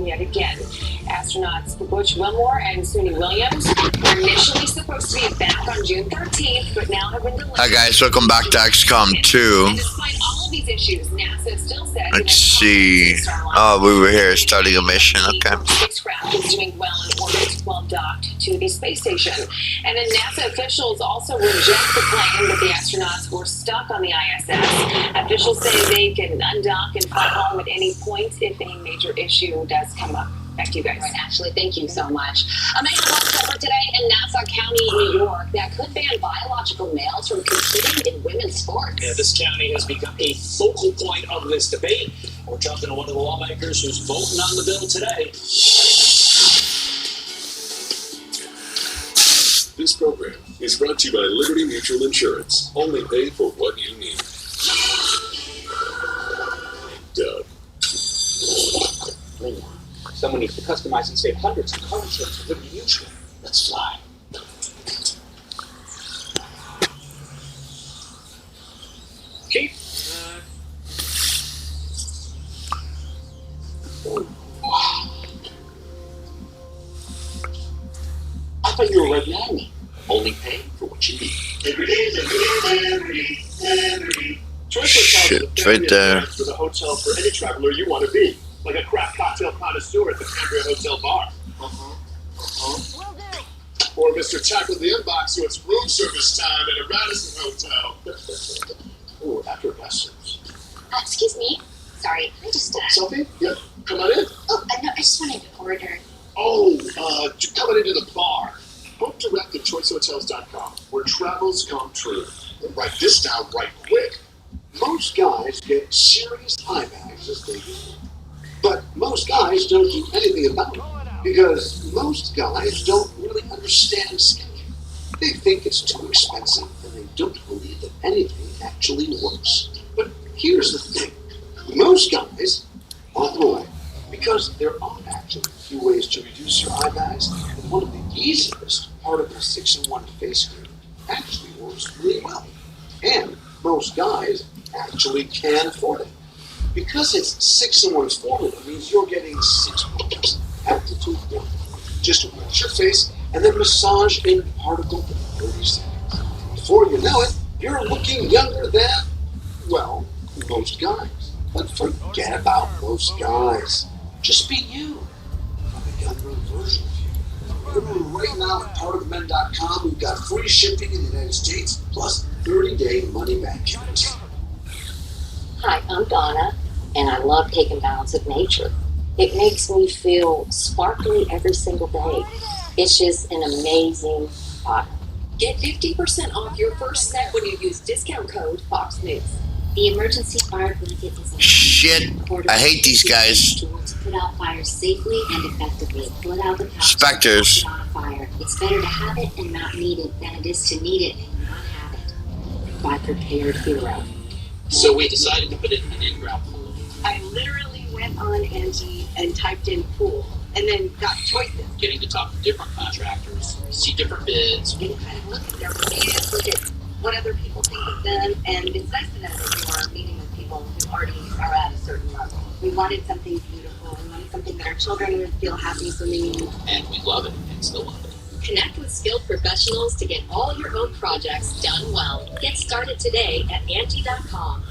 home yet again. Astronauts Butch Wilmore and Suni Williams were initially supposed to be back on June 13th, but now have been delayed. Hi guys, welcome back to XCOM 2. And despite all of these issues, NASA still says... Let's see. Oh, we were here starting a mission. Okay. The spacecraft is doing well in orbit while docked to the space station. And then NASA officials also reject the claim that the astronauts were stuck on the ISS. Officials say they can undock and fly home at any point if a major issue does come up. Back to you guys. Right, Ashley, thank you so much. A major one covered today in Nassau County, New York, that could ban biological males from competing in women's sports. Yeah, this county has become a focal point of this debate. We're talking to one of the lawmakers who's voting on the bill today. This program is brought to you by Liberty Mutual Insurance. Only pay for what you need. Doug. Someone needs to customize and save hundreds of car insurance with Liberty Mutual. Let's fly. Keith? I thought you were right behind me. Only pay for what you need. Shit, right there. For the hotel for any traveler you want to be. Like a craft cocktail connoisseur at the Cambria Hotel bar. Or Mr. Tackle the Inbox, so it's room service time at a Radisson Hotel. Ooh, after questions. Excuse me. Sorry, I just... Sophie? Yeah, come on in. Oh, no, I just wanted to order. Oh, coming into the bar. Book direct at choicehotels.com, where travels come true. And write this down right quick. Most guys get serious eye bags as they do. But most guys don't do anything about it because most guys don't really understand skincare. They think it's too expensive and they don't believe that anything actually works. But here's the thing. Most guys aren't the way because there are actually a few ways to reduce your eye bags, and one of the easiest, Particle 6-in-1 face cream, actually works really well. And most guys actually can afford it. Because it's 6-in-1's formula means you're getting 6 products at the toothbrush. Just wash your face and then massage in particle for 30 seconds. Before you know it, you're looking younger than, well, most guys. But forget about most guys. Just be you. Have a younger version of you. Remember, right now at particlemen.com, we've got free shipping in the United States plus 30-day money-back guarantee. Hi, I'm Donna, and I love taking balance with nature. It makes me feel sparkly every single day. It's just an amazing product. Get 50% off your first set when you use discount code Fox News. The emergency fire blanket is a Shit, I hate these guys. tool to put out fires safely and effectively. Put out the power. Specters. Put out a fire. It's better to have it and not need it than it is to need it and not have it. By Prepared Hero. So we decided to put it in an in-ground pool. I literally went on Angie and typed in pool and then got choices. Getting to talk to different contractors, see different bids. You kind of look at their reviews, look at what other people think of them, and it's nice to know that you are meeting with people who already are at a certain level. We wanted something beautiful. We wanted something that our children would feel happy swimming in. And we love it and still love it. Connect with skilled professionals to get all your home projects done well. Get started today at Angie.com.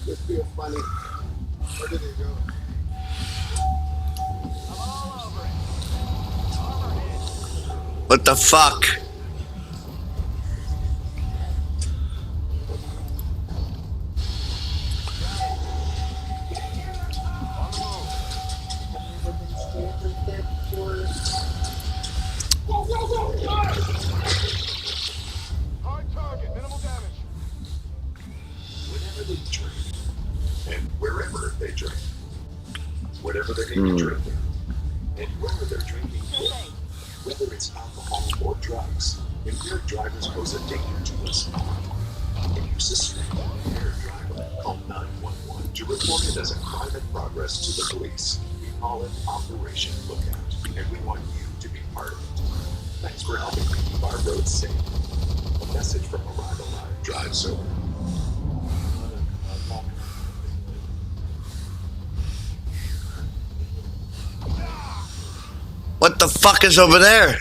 This feels funny. Where did it go? What the fuck? Hard target, minimal damage. Whenever they drink, and wherever they drink, whatever they need to drink, and whether they're drinking for, whether it's alcohol or drugs, impaired drivers pose a danger to us all. If you suspect an impaired driver, call 911 to report it as a crime in progress to the police. We call it Operation Lookout, and we want you to be part of it. Thanks for helping keep our roads safe. A message from Arrival Live. drive sober. What the fuck is over there?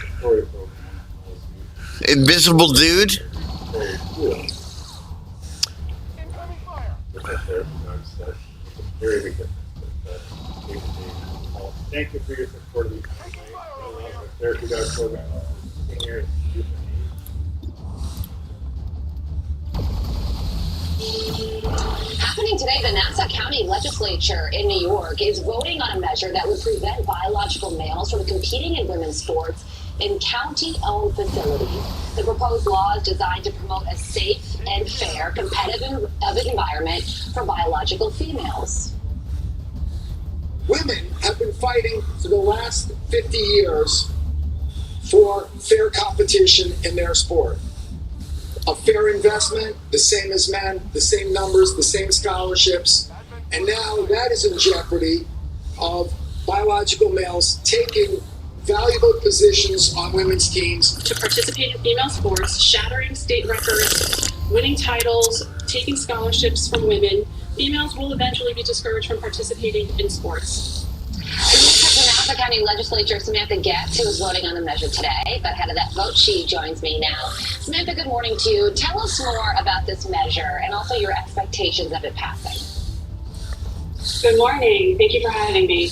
Invisible dude? Thank you for your support of the therapy guide program. Happening today, the Nassau County Legislature in New York is voting on a measure that would prevent biological males from competing in women's sports in county-owned facilities. The proposed law is designed to promote a safe and fair competitive environment for biological females. Women have been fighting for the last 50 years for fair competition in their sport. A fair investment, the same as men, the same numbers, the same scholarships, and now that is in jeopardy of biological males taking valuable positions on women's teams. To participate in female sports, shattering state records, winning titles, taking scholarships from women, females will eventually be discouraged from participating in sports. The Nassau County Legislature, Samantha Getz, who is voting on the measure today, but ahead of that vote, she joins me now. Samantha, good morning to you. Tell us more about this measure and also your expectations of it passing. Good morning. Thank you for having me.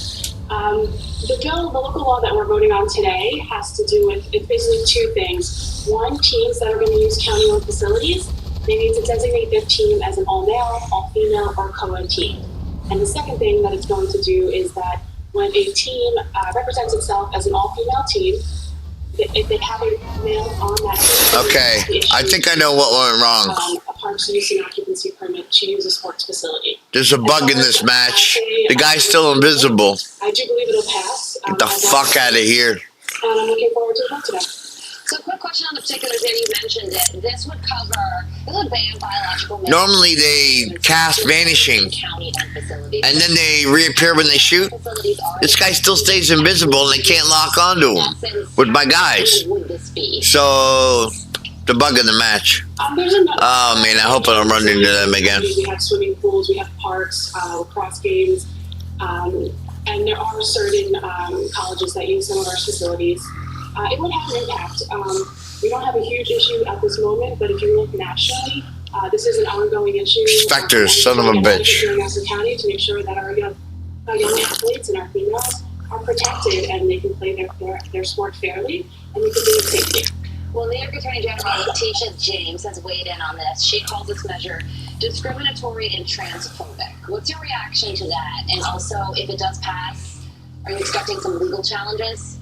The local law that we're voting on today has to do with, it's basically two things. One, teams that are going to use county-owned facilities, they need to designate their team as an all-male, all-female, or co-ed team. And the second thing that it's going to do is that when a team represents itself as an all-female team, if they have a male on that team, Okay, I think I know what went wrong. A parks use and occupancy permit to use a sports facility. There's a bug in this match. The guy's still invisible. I do believe it'll pass. Get the fuck out of here. And I'm looking forward to the vote today. So, quick question on the particular day you mentioned it. This would ban biological males. Normally they cast vanishing, and then they reappear when they shoot. This guy still stays invisible, and they can't lock onto him with my guys. So, the bug in the match. Oh man, I hope I don't run into them again. We have swimming pools, we have parks, lacrosse games, and there are certain colleges that use some of our facilities. It would have an impact. We don't have a huge issue at this moment, but if you look nationally, this is an ongoing issue. Spectres, son of a bitch. In Nassau County to make sure that our young athletes and our females are protected and they can play their sport fairly and they can do it safely. Well, New York Attorney General Letitia James has weighed in on this. She calls this measure discriminatory and transphobic. What's your reaction to that? And also, if it does pass, are you expecting some legal challenges?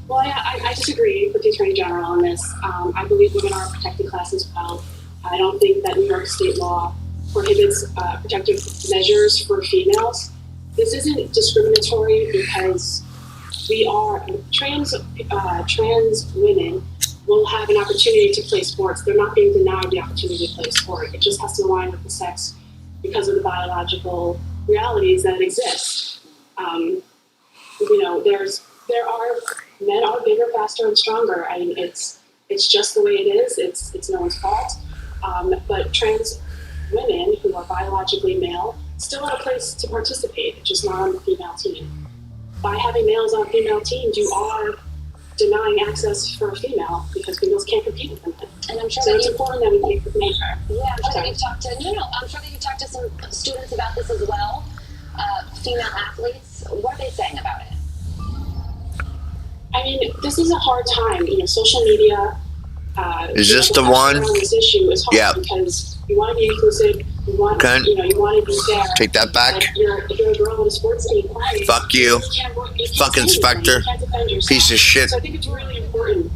Well, I disagree with the Attorney General on this. I believe women are a protected class as well. I don't think that New York state law prohibits protective measures for females. This isn't discriminatory because we are trans women will have an opportunity to play sports. They're not being denied the opportunity to play sport. It just has to align with the sex because of the biological realities that exist. Men are bigger, faster, and stronger. I mean, it's just the way it is. It's no one's fault. But trans women who are biologically male still have a place to participate, just not on the female team. By having males on female teams, you are denying access for a female because females can't compete with women. And I'm sure so it's important that we make the measure. Yeah, I'm sure that you've talked to I'm sure that you've talked to some students about this as well. Female athletes, what are they saying about it? I mean, this is a hard time. Social media. Is this the one? This issue is hard because you want to be inclusive. You want, you want to be fair. Take that back. If you're a girl on a sports team, fuck you. Fuck inspector. Piece of shit. So I think it's really important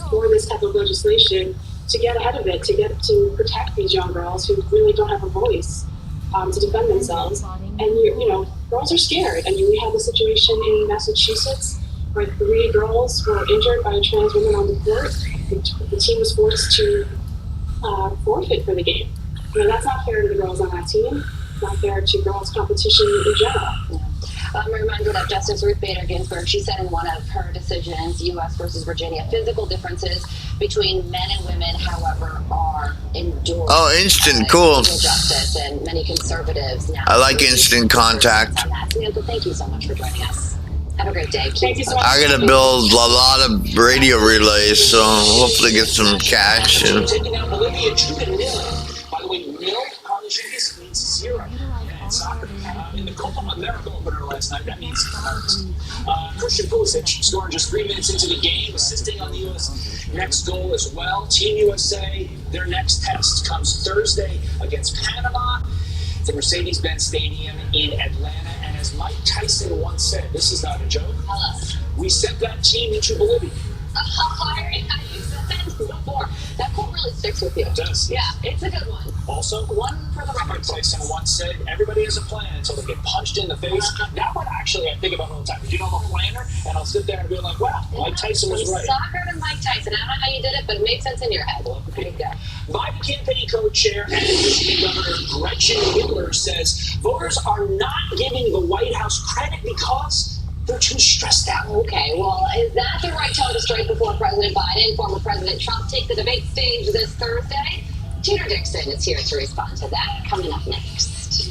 for this type of legislation to get ahead of it, to protect these young girls who really don't have a voice to defend themselves. And girls are scared. I mean, we had the situation in Massachusetts where 3 girls were injured by a trans woman on the court. The team was forced to forfeit for the game. That's not fair to the girls on that team. Not fair to girls' competition in general. I'm reminded of Justice Ruth Bader Ginsburg. She said in one of her decisions, U.S. versus Virginia, physical differences between men and women, however, endorse Oh, instant, cool. justice, and many conservatives now. I like instant contact. Samantha, thank you so much for joining us. Have a great day. Thank you so much. I gotta build a lot of radio relays, so hopefully get some cash. And Taking out Bolivia, Jude and nil. By the way, nil, Carlos Rodriguez means 0 in soccer. In the Copa America opener last night, that means cards. Christian Pulisic scoring just 3 minutes into the game, assisting on the U.S. next goal as well. Team USA, their next test comes Thursday against Panama. The Mercedes-Benz Stadium in Atlanta, and as Mike Tyson once said, this is not a joke, we sent that team into Bolivia. You said that before. That quote really sticks with you. It does. Yeah, it's a good one. Also, One for the Mike record. Tyson once said, everybody has a plan until they get punched in the face. That one actually I think about all the time. You know, I'm a planner, and I'll sit there and be like, wow, Mike Tyson was From right. soccer to Mike Tyson. I don't know how you did it, but it made sense in your head. There you go. Biden campaign co-chair and Michigan Governor Gretchen Whitmer says voters are not giving the White House credit because they're too stressed out. Okay, well, is that the right tone to strike before President Biden, former President Trump take the debate stage this Thursday? Jeter Dixon is here to respond to that, coming up next.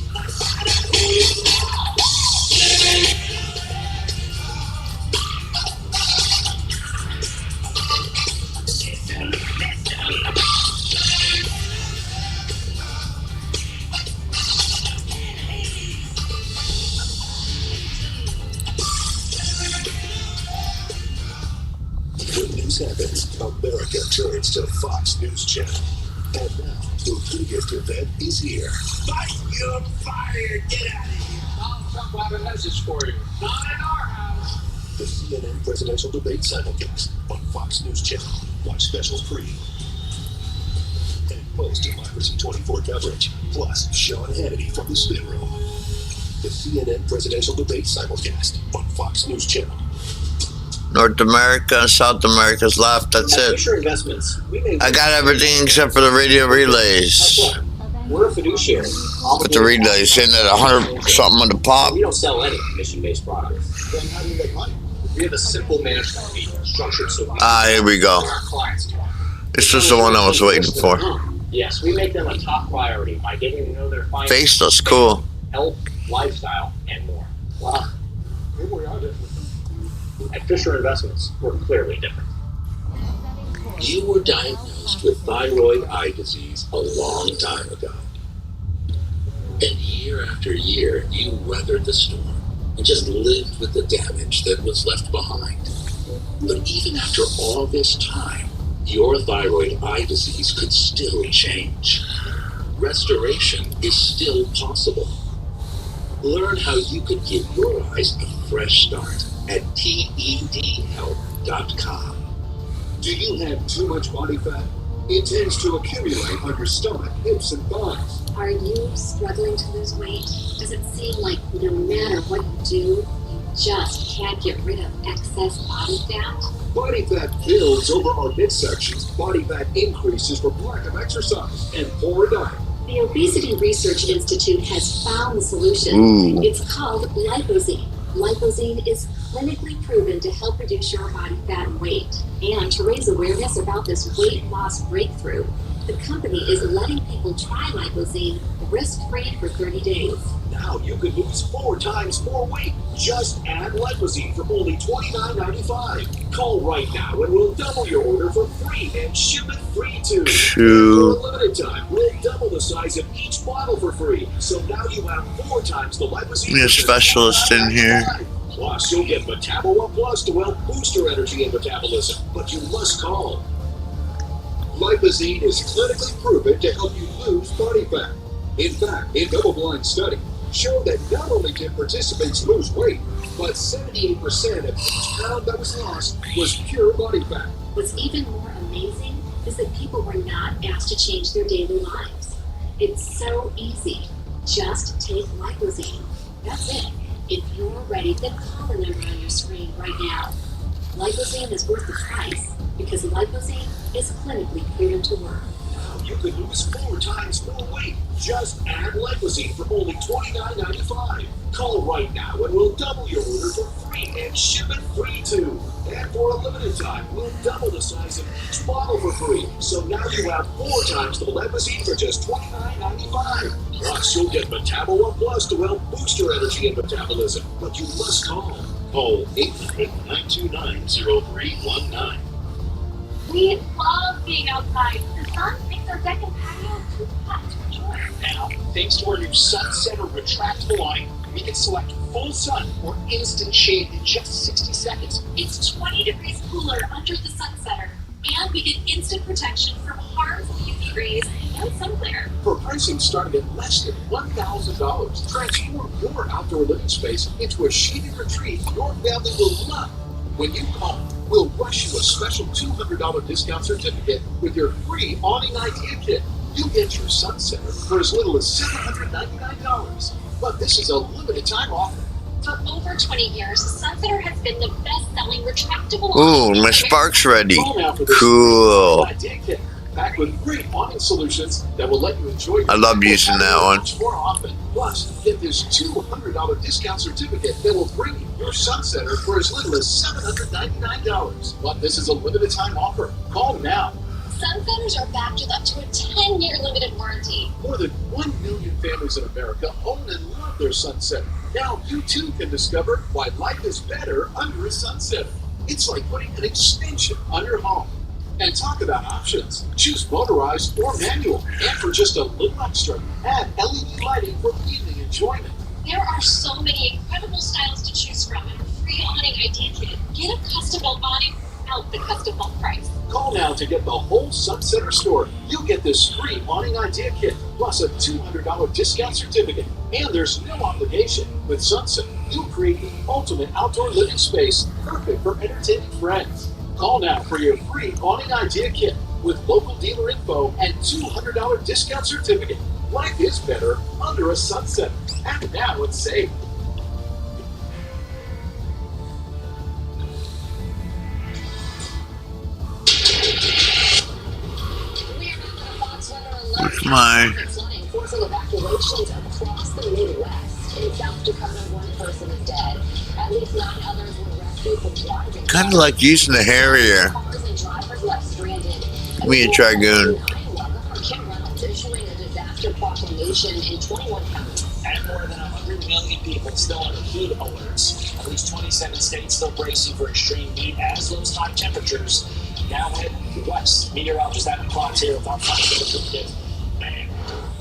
When news happens, America turns to Fox News Channel. And now, the biggest event is here. Fight, you're fired! Get out of here! Donald Trump will have a message for you. Not in our house. The CNN presidential debate simulcast on Fox News Channel. Watch special free. And post-democracy 24 coverage. Plus, Sean Hannity from the spin room. The CNN presidential debate simulcast on Fox News Channel. North America and South America's left. That's At it. Fisher Investments, we make I got everything except for the radio relays. We're a fiduciary. With the relays sitting at 100 something on the pop. We don't sell any commission-based products. Then how do you make money? We have a simple management fee structured so we Here we go. our clients to talk. This is the one I was waiting for. Yes, we make them a top priority by getting to know their finances, Faceless, cool. health, lifestyle, and more. Wow. Maybe we are different. At Fisher Investments, we're clearly different. You were diagnosed with thyroid eye disease a long time ago. And year after year, you weathered the storm and just lived with the damage that was left behind. But even after all this time, your thyroid eye disease could still change. Restoration is still possible. Learn how you could give your eyes a fresh start at TEDHealth.com. Do you have too much body fat? It tends to accumulate on your stomach, hips, and thighs. Are you struggling to lose weight? Does it seem like no matter what you do, you just can't get rid of excess body fat? Body fat builds over our midsections. Body fat increases from lack of exercise and poor diet. The Obesity Research Institute has found the solution. Ooh. It's called Lipozene. Lipozene is clinically proven to help reduce your body fat and weight. And to raise awareness about this weight loss breakthrough, the company is letting people try Lipozene risk-free for 30 days. Now you could lose 4 times more weight. Just add Lipozene for only $29.95. Call right now and we'll double your order for free and ship it free too. For a limited time, we'll double the size of each bottle for free. So now you have 4 times the Lipozene. Need a specialist in here. Plus, you'll get Metabo Plus to help boost your energy and metabolism. But you must call. Lipozene is clinically proven to help you lose body fat. In fact, a double-blind study showed that not only did participants lose weight, but 78% of each pound that was lost was pure body fat. What's even more amazing is that people were not asked to change their daily lives. It's so easy. Just take Lipozene. That's it. If you're ready, then call the number on your screen right now. Lipozene is worth the price because Lipozene is clinically proven to work. Now you could lose 4 times more weight. Just add Lipozene for only $29.95. Call right now and we'll double your order for free and ship it free too. And for a limited time, we'll double the size of each bottle for free. So now you have 4 times the Lipozene for just $29.95. Plus, you'll get Metabol Plus to help boost your energy and metabolism. But you must call. Call 800-929-0319. We love being outside. The sun makes our deck and patio too hot to enjoy. Now, thanks to our new Sun Center retractable line, we can select full sun or instant shade in just 60 seconds. It's 20 degrees cooler under the sun center, and we get instant protection from harmful UV rays and sun glare. For pricing starting at less than $1,000, transform your outdoor living space into a shaded retreat your family will love. When you call, we'll rush you a special $200 discount certificate with your free awning idea kit. You get your Sun Center for as little as $799. But this is a limited time offer. For over 20 years, Sunsetter has been the best-selling retractable. Ooh, my spark's ready. Call now for this Cool. idea kit, packed with great awning solutions that will let you enjoy your I love using that one. much more often. Plus, get this $200 discount certificate that will bring you your Sun Center for as little as $799. But this is a limited time offer. Call now. Sunsetters are backed with up to a 10-year limited warranty. More than 1 million families in America own and love their sunset. Now you too can discover why life is better under a sunset. It's like putting an extension on your home. And talk about options. Choose motorized or manual. And for just a little extra, add LED lighting for evening enjoyment. There are so many incredible styles to choose from in a free awning idea kit. Get a custom-built awning without the custom-built price. Call now to get the whole Sun Center store. You'll get this free awning idea kit, plus a $200 discount certificate. And there's no obligation. With Sunset, you'll create the ultimate outdoor living space, perfect for entertaining friends. Call now for your free awning idea kit with local dealer info and $200 discount certificate. Life is better under a sunset. And now it's safe. Where's my... Forcing evacuations across the Midwest. In South Dakota, 1 person is dead. At least 9 others were rescued from driving. Kind of like using the Harrier. Cars and drivers left stranded. Me a Dragoon. Kim Reynolds issuing a disaster proclamation in 21 counties. And more than 100 million people still under heat alerts. At least 27 states still bracing for extreme heat as those high temperatures now head west. Meteorologists having plots here about 5 minutes. Man,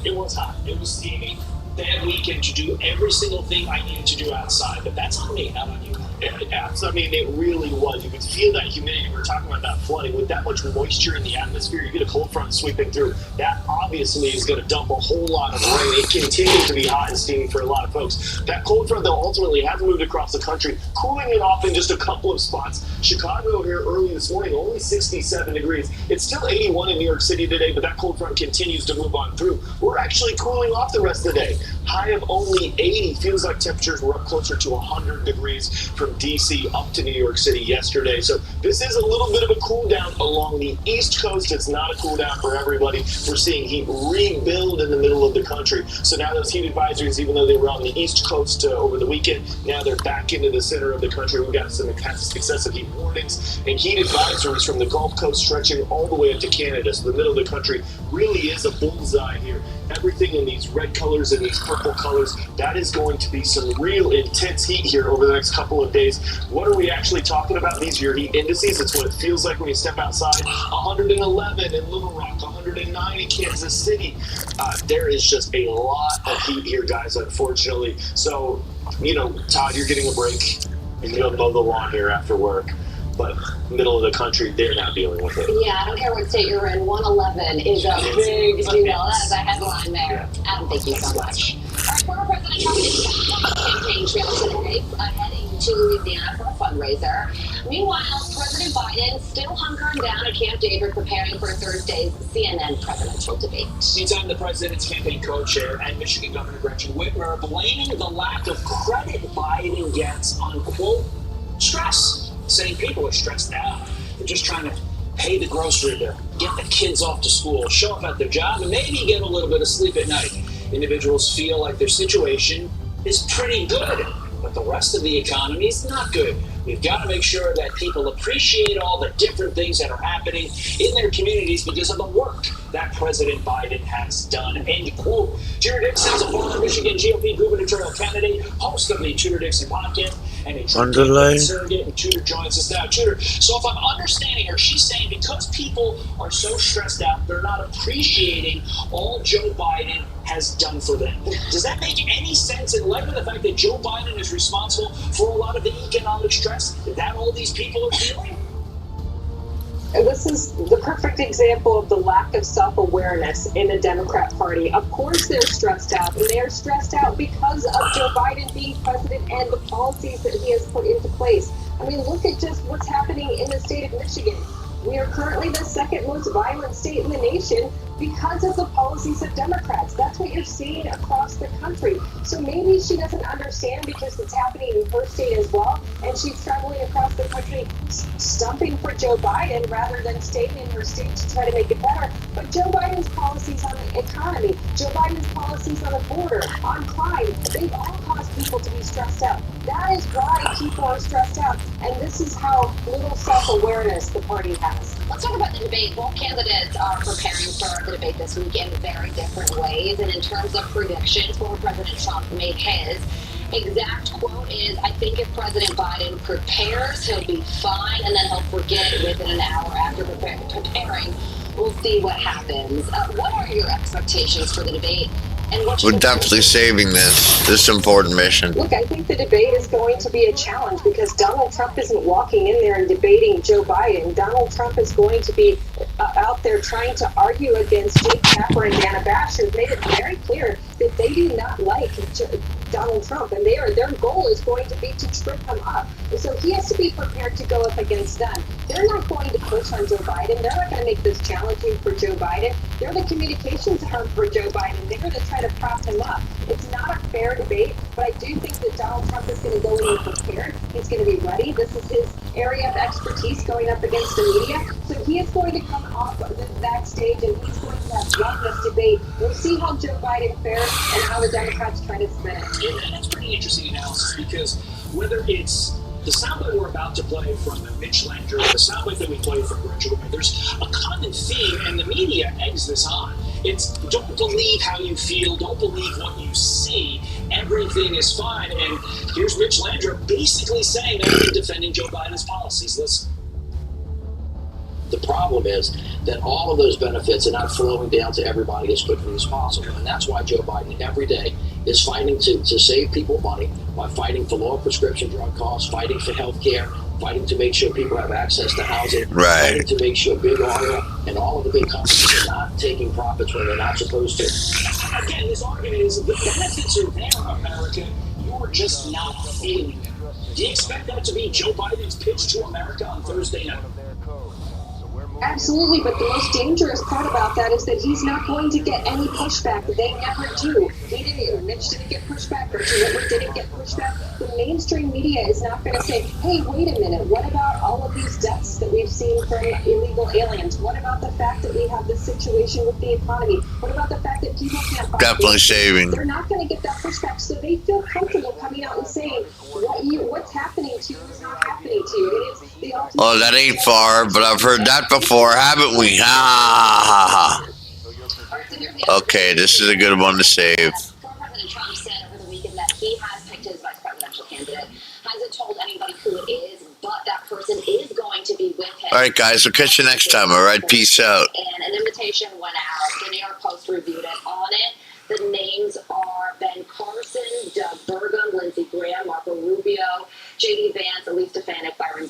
it was hot. It was steamy. Bad weekend to do every single thing I needed to do outside, but that's on me. How about you? Yeah, I mean, it really was. You could feel that humidity. We were talking about that flooding. With that much moisture in the atmosphere, you get a cold front sweeping through. That obviously is going to dump a whole lot of rain. It continues to be hot and steamy for a lot of folks. That cold front, though, ultimately has moved across the country, cooling it off in just a couple of spots. Chicago here early this morning, only 67 degrees. It's still 81 in New York City today, but that cold front continues to move on through. We're actually cooling off the rest of the day. High of only 80. Feels like temperatures were up closer to 100 degrees from DC up to New York City yesterday. So this is a little bit of a cool down along the East Coast. It's not a cool down for everybody. We're seeing heat rebuild in the middle of the country. So now those heat advisories, even though they were on the East Coast over the weekend, now they're back into the center of the country. We've got some excessive heat warnings and heat advisories from the Gulf Coast stretching all the way up to Canada. So the middle of the country really is a bullseye here. Everything in these red colors and these purple colors, that is going to be some real intense heat here over the next couple of days. What are we actually talking about? These are your heat indices. It's what it feels like when you step outside. 111 in Little Rock, 109 in Kansas City. There is just a lot of heat here, guys, unfortunately. So, you know, Todd, you're getting a break and you'll mow the lawn here after work. But middle of the country, they're not dealing with it. Yeah, I don't care what state you're in. 111 is a big deal. That's a headline there. Adam, thank you so much. All right, former President Trump is back on the campaign trail today, heading to Louisiana for a fundraiser. Meanwhile, President Biden still hunkering down at Camp David, preparing for Thursday's CNN presidential debate. Meantime, the president's campaign co-chair and Michigan Governor Gretchen Whitmer blaming the lack of credit Biden gets on, quote, stress. Saying people are stressed out. They're just trying to pay the grocery bill, get the kids off to school, show up at their job, and maybe get a little bit of sleep at night. Individuals feel like their situation is pretty good, but the rest of the economy is not good. We've got to make sure that people appreciate all the different things that are happening in their communities because of the work that President Biden has done. End quote. Tudor Dixon is a former Michigan GOP gubernatorial candidate, host of the Tudor Dixon podcast, and a Trump surrogate. And Tudor joins us now. Tudor, so if I'm understanding her, she's saying because people are so stressed out, they're not appreciating all Joe Biden has done for them. Does that make any sense in light of the fact that Joe Biden is responsible for a lot of the economic stress that all these people are feeling? And this is the perfect example of the lack of self-awareness in the Democrat Party. Of course they're stressed out, and they're stressed out because of Joe Biden being president and the policies that he has put into place. I mean, look at just what's happening in the state of Michigan. We are currently the second most violent state in the nation because of the policies of Democrats. That's what you're seeing across the country. So maybe she doesn't understand because it's happening in her state as well, and she's traveling across the country stumping for Joe Biden rather than staying in her state to try to make it better. But Joe Biden's policies on the economy, Joe Biden's policies on the border, on crime, they've all caused people to be stressed out. That is why people are stressed out, and this is how little self-awareness the party has. Let's talk about the debate. Both candidates are preparing for the debate this week in very different ways. And in terms of predictions, former President Trump made his. Exact quote is, I think if President Biden prepares, he'll be fine, and then he'll forget within an hour after preparing. We'll see what happens. What are your expectations for the debate? And we're definitely saving this important mission. Look, I think the debate is going to be a challenge because Donald Trump isn't walking in there and debating Joe Biden. Donald Trump is going to be out there trying to argue against Jake Tapper and Dana Bash, who've made it very clear that they do not like Donald Trump, and their goal is going to be to trip him up. And so he has to be prepared to go up against them. They're not going to push on Joe Biden. They're not going to make this challenging for Joe Biden. They're the communications arm for Joe Biden. They're going to try to prop him up. It's not a fair debate, but I do think that Donald Trump is going to go in prepared. He's going to be ready. This is his area of expertise going up against the media. So he is going to come off of that stage and he's going to have won this debate. We'll see how Joe Biden fares and how the Democrats try to spin it. And that's pretty interesting analysis because whether it's the soundbite we're about to play from Mitch Langer or the soundbite that we played from Gretchen Whitmer, there's a common theme, and the media eggs this on. It's don't believe how you feel, don't believe what you see, everything is fine. And here's Mitch Langer basically saying that and defending Joe Biden's policies. Listen. The problem is that all of those benefits are not flowing down to everybody as quickly as possible. And that's why Joe Biden every day is fighting to save people money by fighting for lower prescription drug costs, fighting for health care, fighting to make sure people have access to housing, fighting to make sure big oil and all of the big companies are not taking profits when they're not supposed to. Again, this argument is the benefits are there, America. You're just not feeling it. Do you expect that to be Joe Biden's pitch to America on Thursday night? Absolutely, but the most dangerous part about that is that he's not going to get any pushback. They never do. Mitch didn't get pushback, or Whitmer didn't get pushback. The mainstream media is not going to say, hey, wait a minute, what about all of these deaths that we've seen from illegal aliens? What about the fact that we have this situation with the economy? What about the fact that people can't buy definitely saving. They're not going to get that pushback, so they feel comfortable coming out and saying, what's happening to you is not happening to you. It is the ultimate. Oh, that ain't far, but I've heard that before, haven't we? Ha ha ha. Okay, this is a good one to save. President Trump said over the weekend that he has picked his vice presidential candidate. Hasn't told anybody who it is, but that person is going to be with him. All right, guys, we'll catch you next time. All right, peace out. And an invitation went out. The New York Post reviewed it. On it, the names are Ben Carson, Doug Burgum, Lindsey Graham, Marco Rubio, J.D. Vance, Elise Stefanik, Byron